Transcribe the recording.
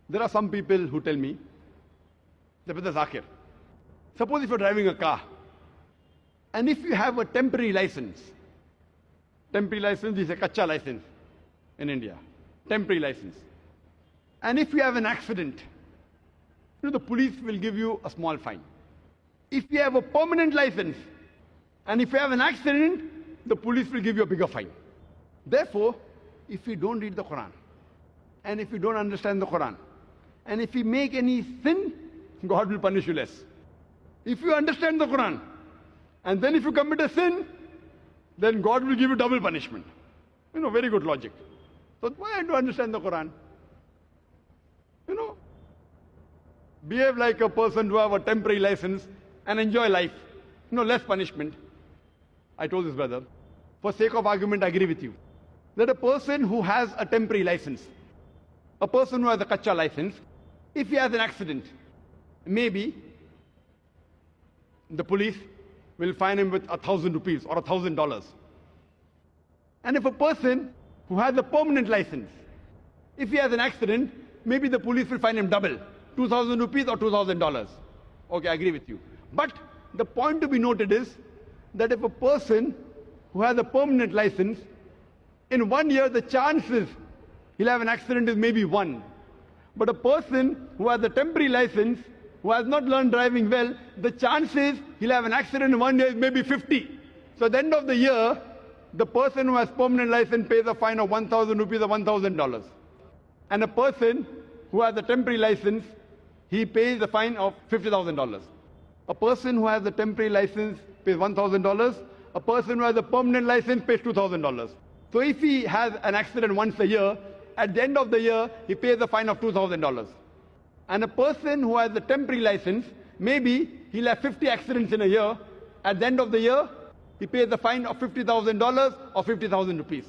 There are some people who tell me, Brother Zakir, suppose if you're driving a car, and if you have a temporary license is a kacha license in India, temporary license. And if you have an accident, the police will give you a small fine. If you have a permanent license, and if you have an accident, the police will give you a bigger fine. Therefore, if we don't read the Quran, and if we don't understand the Quran, and if we make any sin, God will punish you less. If you understand the Quran, and then if you commit a sin, then God will give you double punishment. Very good logic. So why do you understand the Quran? Behave like a person who have a temporary license and enjoy life. Less punishment. I told this brother, for sake of argument, I agree with you, that a person who has a temporary license, a person who has a kacha license, if he has an accident, maybe the police will fine him with 1,000 rupees or $1,000. And if a person who has a permanent license, if he has an accident, maybe the police will fine him double, 2,000 rupees or $2,000. Okay, I agree with you. But the point to be noted is that if a person who has a permanent license, in 1 year the chances he'll have an accident is maybe 1. But a person who has a temporary license, who has not learned driving well, the chances he'll have an accident in 1 year is maybe 50. So at the end of the year, the person who has permanent license pays a fine of 1,000 rupees or $1,000. And a person who has a temporary license, he pays a fine of $50,000. A person who has a temporary license pays $1,000. A person who has a permanent license pays $2,000. So if he has an accident once a year, at the end of the year, he pays a fine of $2,000. And a person who has a temporary license, maybe he'll have 50 accidents in a year. At the end of the year, he pays a fine of $50,000 or 50,000 rupees.